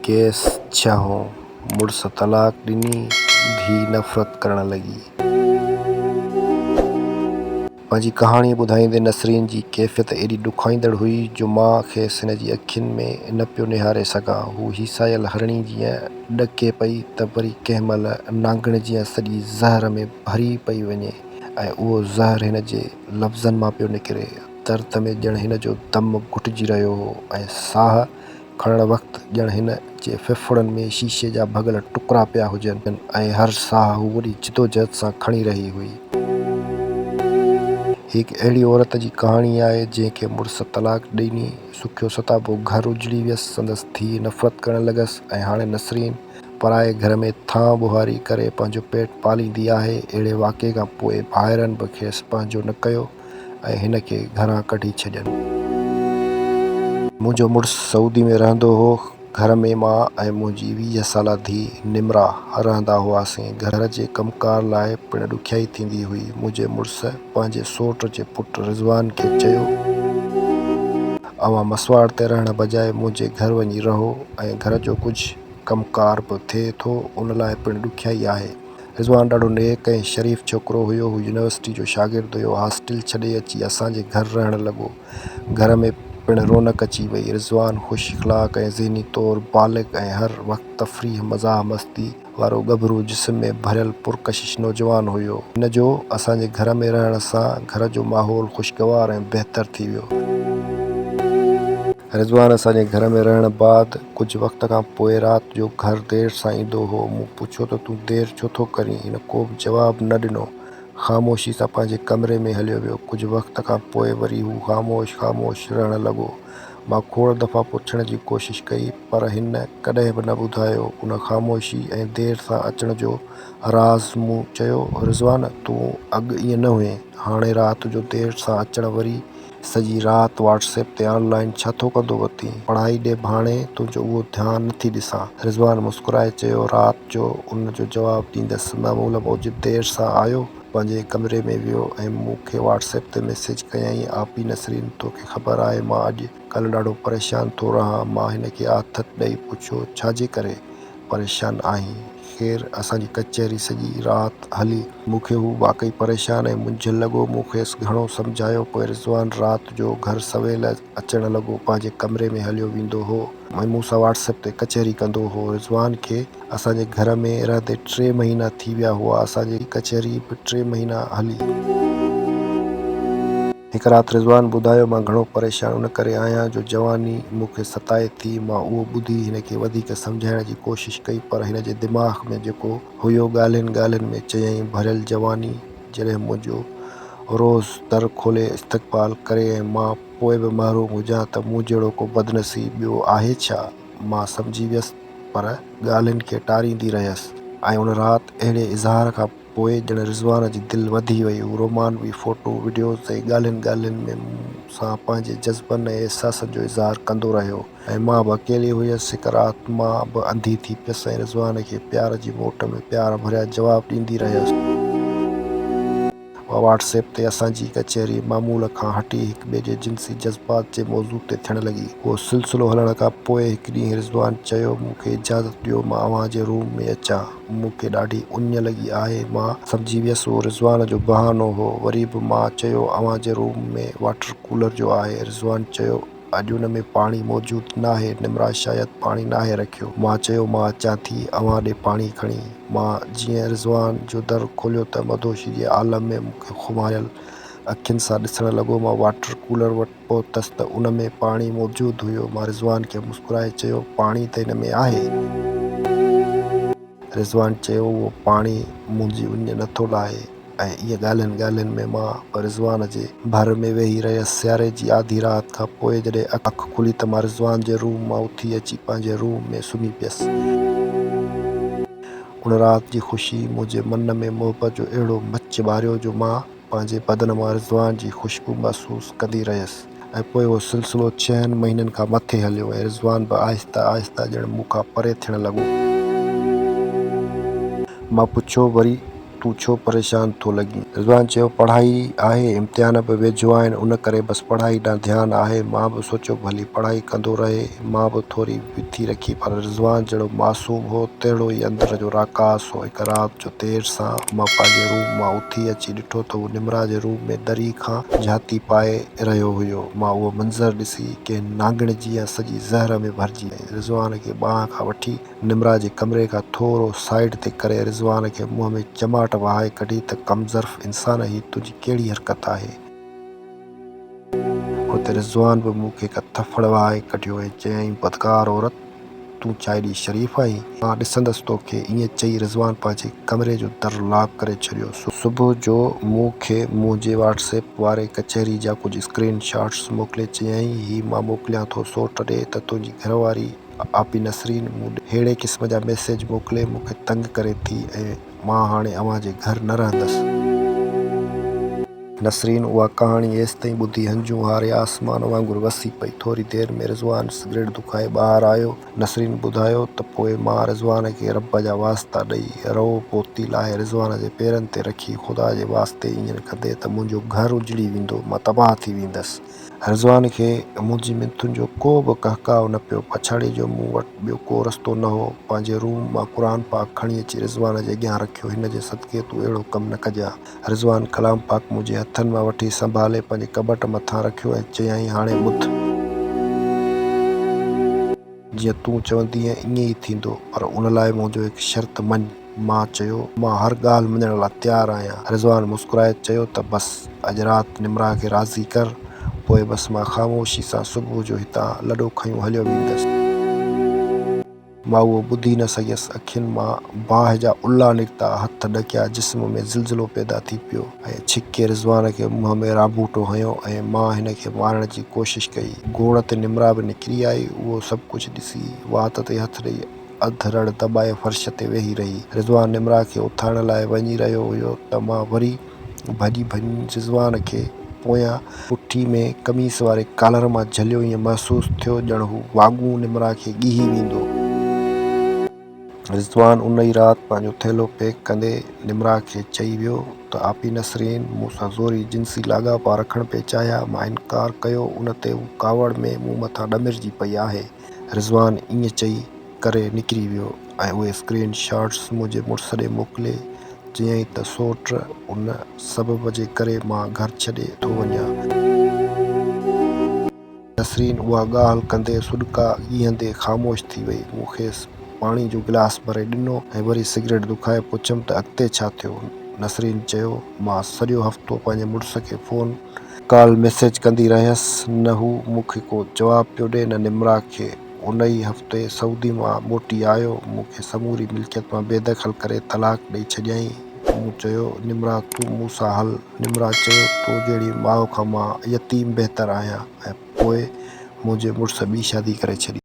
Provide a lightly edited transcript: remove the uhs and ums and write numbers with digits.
Case छहों, मुड़स तलाक ॾिनी, धी नफ़रत करण लॻी। पंहिंजी कहाणी ॿुधाईंदे नसरीन जी कैफ़ियत एॾी ॾुखाईंदड़ हुई जो मां खेसि हिन जी अखियुनि में न पियो निहारे सघां। हू हीसायल हरणी जीअं ॾके पई त वरी कंहिं महिल नांगण जीअं सॼी ज़हर में भरी पई वञे ऐं उहो ज़हर हिन जे लफ़्ज़नि मां पियो निकिरे। दर्द में ॼण हिन जो दम घुटिजी रहियो हो ऐं साह खणण वक़्तु ॼण हिन जे फिफड़नि में शीशे जा भॻल टुकड़ा पिया हुजनि ऐं हर साह हू वॾी जिदोजहद सां खणी रही हुई। हिकु अहिड़ी औरत जी कहाणी आहे जंहिंखे मुड़ुस तलाक ॾिनी, सुखियो सताबो घरु उजड़ी वियसि, संदसि धीउ नफ़रत करणु लॻसि ऐं हाणे नसरीन पराए घर में थां ॿुहारी करे पंहिंजो पेट पालींदी आहे। अहिड़े वाक़े खां पोइ भाइरनि बि खेसि पंहिंजो न कयो ऐं हिन खे घरां कढी छॾियनि। मुंहिंजो मुड़ुसु सऊदी में रहंदो हो। घर में मां ऐं मुंहिंजी 20 साला धीउ निमरा रहंदा हुआसीं। घर जे कमकार लाइ पिणु ॾुखियाई थींदी हुई। मुंहिंजे मुड़ुसु पंहिंजे सौट जे पुटु रिज़वान खे चयो, अवां मसवाड़ ते रहण बजाए मुंहिंजे घर वञी रहो ऐं घर जो कुझु कमकार बि थिए थो, उन लाइ पिणु ॾुखियाई आहे। रिज़वान ॾाढो नेक ऐं शरीफ़ छोकिरो हुयो। हू यूनिवर्सिटी जो शागिर्दु हुयो। हॉस्टल छॾे अची असांजे घर रहणु लॻो। घर में पिणु रौनक अची वई। रिज़वान ख़ुशि इख़्लाक़ ऐं ज़हनी तौरु बालिग़ ऐं हर वक़्तु तफ़रीह मज़ाह मस्ती वारो गभरू जिस्म में भरियल पुरकशिश नौजवान हुयो। हिन जो असांजे घर में रहण सां घर जो माहौल ख़ुशगवार ऐं बहितर थी वियो। रिज़वान असांजे घर में रहण बाद कुझु वक़्त खां पोइ राति जो घर देरि सां ईंदो हो। मूं पुछियो त तूं देरि छो थो करीं? हिन को बि जवाबु न ॾिनो। ख़ामोशी सां पंहिंजे कमरे में हलियो वियो। कुझु वक़्त खां पोइ वरी हू ख़ामोश रहणु लॻो। मां खोड़ दफ़ा पुछण जी कोशिशि कई पर हिन कॾहिं बि न ॿुधायो उन ख़ामोशी ऐं देरि सां अचण जो राज़। मूं चयो, रिज़वान तूं अॻु ईअं न हुएं, हाणे राति जो देरि सां अचणु, वरी सॼी राति व्हाट्सएप ते ऑनलाइन छा थो कंदो वतीं? पढ़ाई ॾे भाणे तुंहिंजो उहो ध्यानु नथी ॾिसां। रिज़वान मुस्कुराए चयो, राति जो उन जो जवाबु ॾींदसि मामूल मूजिबि देरि सां आयो, पंहिंजे कमरे में वियो ऐं मूंखे व्हाट्सएप ते मैसेज कयईं, आपी नसरीन तोखे ख़बर आहे मां अॼु कल्ह ॾाढो परेशान थो रहां। मां हिन खे आथत ॾेई पुछियो, छाजे करे परेशान आहीं? ख़ैर असांजी कचहरी सॼी राति हली। मूंखे हू वाक़ई परेशान ऐं मुंझियलु लॻो। मूं खेसि घणो सम्झायो। पोइ रिज़वान राति जो घर सवेल अचणु लॻो, पंहिंजे कमरे में हलियो वेंदो हो ऐं मूं सां व्हाट्सएप ते कचहरी कंदो हो। रिज़वान खे असांजे घर में रहंदे 3 महीना थी विया हुआ। असांजी कचहरी बि 3 महीना हली। हिकु राति रिज़वान ॿुधायो, मां घणो परेशान उन करे आहियां जो जवानी मूंखे सताए थी। मां उहो ॿुधी हिन खे वधीक सम्झाइण जी कोशिशि कई पर हिन जे दिमाग़ में जेको हुयो ॻाल्हियुनि में चयईं, भरियल जवानी जॾहिं मुंहिंजो रोज़ दर खोले इस्तक़बाल करे ऐं मां पोइ बि महरूम हुजां त मूं जहिड़ो को बदनसीब ॿियो आहे छा? मां सम्झी वियसि पर ॻाल्हियुनि खे टारींदी रहियसि ऐं उन राति अहिड़े इज़हार खां पोइ ॼण रिज़वान जी दिलि वधी वई। हू रोमानवी फ़ोटो वीडियोज़ ऐं ॻाल्हियुनि में मूं सां पंहिंजे जज़्बनि ऐं अहसासनि जो इज़हार कंदो रहियो ऐं मां बि अकेली हुयसि। हिकु राति मां बि अंधी थी पियसि ऐं रिज़वान खे प्यार जी मोट में प्यार भरिया जवाब ॾींदी रहियसि। व्हाट्सएप ते असांजी कचहरी मामूल खां हटी हिक ॿिए जे जिन्सी जज़्बात जे मौज़ू ते थियणु लॻी। उहो सिलसिलो हलण खां पोइ हिकु ॾींहुं रिज़वान चयो, मूंखे इजाज़त ॾियो मां अव्हां जे रूम में अचां, मूंखे ॾाढी उञ लॻी आहे। मां सम्झी वियसि उहो रिज़वान जो बहानो हो। वरी बि मां चयो, अव्हां जे रूम में वाटर कूलर जो आहे। रिज़वान चयो, अॼु उन में पाणी मौजूदु नाहे, निमरा शायदि पाणी नाहे रखियो। मां चयो, मां अचां थी अव्हां ॾे पाणी खणी। मां जीअं रिज़वान जो दरु खोलियो त मदोशी जे आलम में मूंखे खुमायल अखियुनि सां ॾिसणु लॻो। मां वाटर कूलर वटि पहुतसि त उन में पाणी मौजूदु हुयो। मां रिज़वान खे मुस्कुराए चयो, पाणी त हिन में आहे। रिज़वान चयो, उहो पाणी मुंहिंजी उञ नथो लाहे। ऐं इहे ॻाल्हियुनि में मां रिज़वान जे भर में वेही रहियसि। सियारे जी आधी राति खां पोइ जॾहिं अखि खुली त मां रिज़वान जे रूम मां उथी अची पंहिंजे रूम में सुम्ही पियसि। उन राति जी ख़ुशी मुंहिंजे मन में मोहबत जो अहिड़ो मच ॿारियो जो मां पंहिंजे बदन मां रिज़वान जी ख़ुशबू महसूसु कंदी रहियसि। ऐं पोइ उहो सिलसिलो 6 महीननि खां मथे हलियो ऐं रिज़वान बि आहिस्ता आहिस्ता ॼण मूंखां परे थियणु लॻो। मां पुछियो, वरी तूं छो परेशान थो लॻीं? रिज़वान चयो, पढ़ाई आहे, इम्तिहान बि वेझो आहिनि, उन करे बसि पढ़ाई ॾांहुं ध्यानु आहे। मां बि सोचियो भली पढ़ाई कंदो रहे, मां बि थोरी बिथी रखी, पर रिज़वान जहिड़ो मासूम हो तहिड़ो ई अंदर जो राकास हो। हिकु राति जो देरि सां मां पंहिंजे रूम मां उथी अची ॾिठो त उहो निमरा जे रूम में दरी खां झाती पाए रहियो हुयो। मां उहो मंज़र ॾिसी कंहिं नांगण जी या सॼी ज़हर में भरिजी वई। रिज़वान खे ॿांह खां वठी निमरा जे कमरे खां थोरो साइड ते करे रिज़वान खे मुंहं में चमाट वहाए कढी त कमज़र्फ़ इंसान, ही तुंहिंजी कहिड़ी हरकत आहे? हुते रिज़वान बि मूंखे हिकु थफड़ वहाए कढियो ऐं चयईं, बदकार औरत, तूं छा एॾी शरीफ़ आहीं? मां ॾिसंदसि तोखे। ईअं चई रिज़वान पंहिंजे कमरे जो दर लॉक करे छॾियो। सुबुह जो मूंखे मुंहिंजे व्हाट्सएप वारे कचहरी जा कुझु स्क्रीन शॉट्स मोकिले चयईं, ही मां मोकिलियां थो, सोट ॾे त तुंहिंजी घरवारी आपी नसरीन मूं अहिड़े क़िस्म जा मैसेज मोकिले मूंखे तंग करे थी ऐं मां हाणे अव्हां जे घर न रहंदसि। नसरीन उहा कहाणी एसि ताईं ॿुधी हंजूं हारे आसमान वांगुरु वसी पई। थोरी देरि में रिज़वान सिगरेट दुखाए ॿाहिरि आयो। नसरीन ॿुधायो त पोइ मां रिज़वान खे रब जा वास्ता ॾेई रओ पोती लाहे रिज़वान जे पेरनि ते रखी, ख़ुदा जे वास्ते ईअं कंदे त मुंहिंजो घरु उजड़ी वेंदो, मां तबाह थी वेंदसि। रिज़वान खे मुंहिंजी मिंथुनि जो को बि कहकाव न पियो। पछाड़ी जो मूं वटि ॿियो को रस्तो न हो। पंहिंजे रूम मां क़ुर पाक खणी अची रिज़वान जे अॻियां रखियो। हिन जे सदके तूं अहिड़ो कमु न कजां। रिज़वान कलाम पाक मुंहिंजे हथनि मां वठी संभाले पंहिंजे कबट मथां रखियो ऐं चयईं, हाणे ॿुध, जीअं तूं चवंदी ईअं ई थींदो, पर उन लाइ मुंहिंजो हिकु शर्त मञ। मां चयो, मां हर ॻाल्हि मञण लाइ तयारु आहियां। रिज़वान मुस्कुराए चयो त बसि अॼु राति निमरा खे राज़ी कर, पोइ बसि मां ख़ामोशी सां सुबुह जो हितां लॾो खयूं हलियो वेंदसि। मां उहो ॿुधी न सघियसि। अखियुनि मां बाहि जा उल्हा निकिता, हथ ॾकिया, जिस्म में ज़िलज़िलो पैदा थी पियो ऐं छिके रिज़वान खे मुंहं में राबूटो हयो ऐं मां हिन खे मारण जी कोशिशि कई। गोड़ ते निमरा बि निकिरी आई। उहो सभु कुझु ॾिसी वात ते हथु ॾेई अधु रड़ दॿाए फर्श ते वेही रही। रिज़वान निमरा खे उथाइण लाइ वञी रहियो हुयो त मां वरी भॼी रिज़वान खे पोयां पुठी में कमीस वारे कॉलर मां झलियो। ईअं महसूसु थियो ॼण हू वाॻूं निमरा खे ॻीही वेंदो। रिज़वान उन ई राति पंहिंजो थैलो पैक कंदे निमरा खे चई वियो त आपी नसरीन मूं सां ज़ोरी जिन्सी लाॻापा रखणु पिए चाहिया। मां इनकार कयो, उन ते हू कावड़ में मूं मथां ॾमिरजी पई आहे। रिज़वान ईअं चई करे निकिरी वियो ऐं उहे स्क्रीन शॉट्स मुंहिंजे मुड़ुस ॾे मोकिले चयईं त सोट, उन सबब जे करे मां घर छॾे थो वञां। नसरीन उहा ॻाल्हि कंदे सुॾका ॻीहंदे ख़ामोश थी वई। मूं खेसि पाणी जो गिलास भरे ॾिनो ऐं वरी सिगरेट दुखाए पुछियमि त अॻिते छा थियो? नसरीन चयो, मां सॼो हफ़्तो पंहिंजे मुड़ुस खे फ़ोन कॉल मैसेज कंदी रहियसि, न हू मूंखे को जवाबु पियो ॾिए न निमरा खे। उन ई हफ़्ते सऊदी मां मोटी आयो, मूंखे समूरी मिल्कियत मां बेदख़ल करे तलाक ॾेई छॾियईं। मूं चयो, निमरा तूं मूं सां हल। निमरा चयो, तो जहिड़ी माउ खां मां यतीम बहितर आहियां। ऐं पोइ मुंहिंजे मुड़ुस ॿी शादी करे छॾी।